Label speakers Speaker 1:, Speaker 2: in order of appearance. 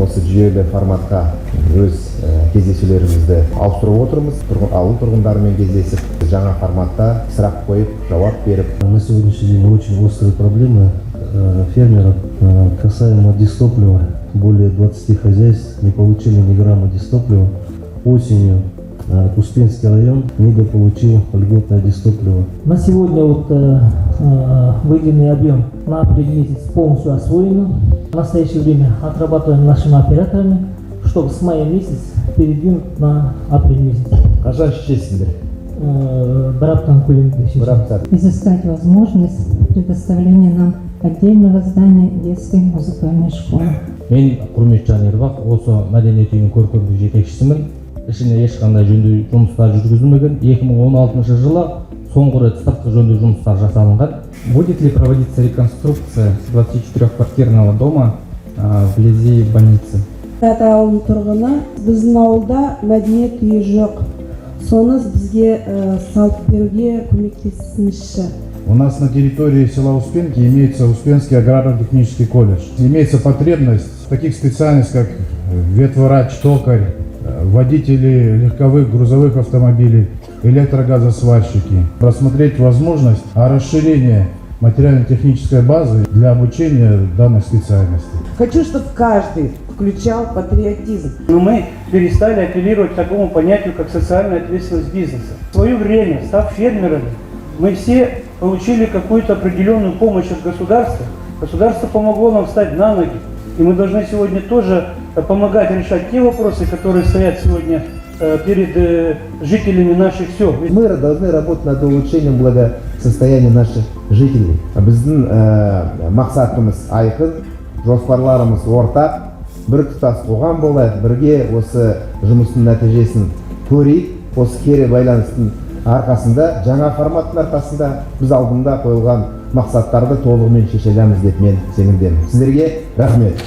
Speaker 1: осы жүйелі форматқа өз кездесулерімізді ауыстырып отырмыз. Ауыл тұрғындарымен кездесіп, жаңа форматта сұрақ қойып, жауап беріп.
Speaker 2: На сегодняшний день очень острые проблемы фермеров касаемо дистоплива. Более 20 хозяйств не получили ни грамма дистоплива. Осенью Успенский район недополучил льготное дистопливо.
Speaker 3: На сегодня выделенный объем на апрель месяц полностью освоен. В настоящее время отрабатываем нашими операторами, чтобы с мая месяц передвинуть на апрель месяц.
Speaker 1: Қашан шешесіңдер?
Speaker 3: Бір аптадан көлемінде шешеміз.
Speaker 4: Изыскать возможность предоставления нам отдельного здания детской музыкальной школы.
Speaker 5: Мен Құрметжан Ербақ, осы мәдениет үйінің көркемдік жетекшісімін. Ішіне ешқандай жөндеу жұмыстар жүргізілмеген. 2016 жылы соңғы рет сыртқы жөндеу жұмыстар жасалынған.
Speaker 6: Будет ли проводиться реконструкция 24-квартирного дома вблизи больницы?
Speaker 7: Ауылдың тұрғыны, біздің ауылда мәдениет үйі жоқ. Соны бізге салып беруге көмектесіңізші.
Speaker 8: У нас на территории села Успенки имеется Успенский аграрно-технический колледж. Имеется потребность в таких специальностях, как ветврач, токарь, водители легковых грузовых автомобилей, электрогазосварщики. Рассмотреть возможность расширения материально-технической базы для обучения данной специальности.
Speaker 9: Хочу, чтобы каждый включал патриотизм.
Speaker 10: Но мы перестали апеллировать к такому понятию, как социальная ответственность бизнеса. В свое время, став фермерами, мы все получили какую-то определенную помощь от государства. Государство помогло нам встать на ноги. И мы должны сегодня тоже помогать решать те вопросы, которые стоят сегодня перед жителями наших сел.
Speaker 1: Мы должны работать над улучшением благосостояния наших жителей. Біздің мақсатымыз айқын, жоспарларымыз ортақ, бір тұтас қоғам болайық, бірге осы жұмыстың нәтижесін көрейік. Осы кері байланыстың арқасында, жаңа форматтың арқасында біз алдында қойылған мақсаттарды толығымен шеше аламыз деп мен сенімдемін. Сіздерге рахмет.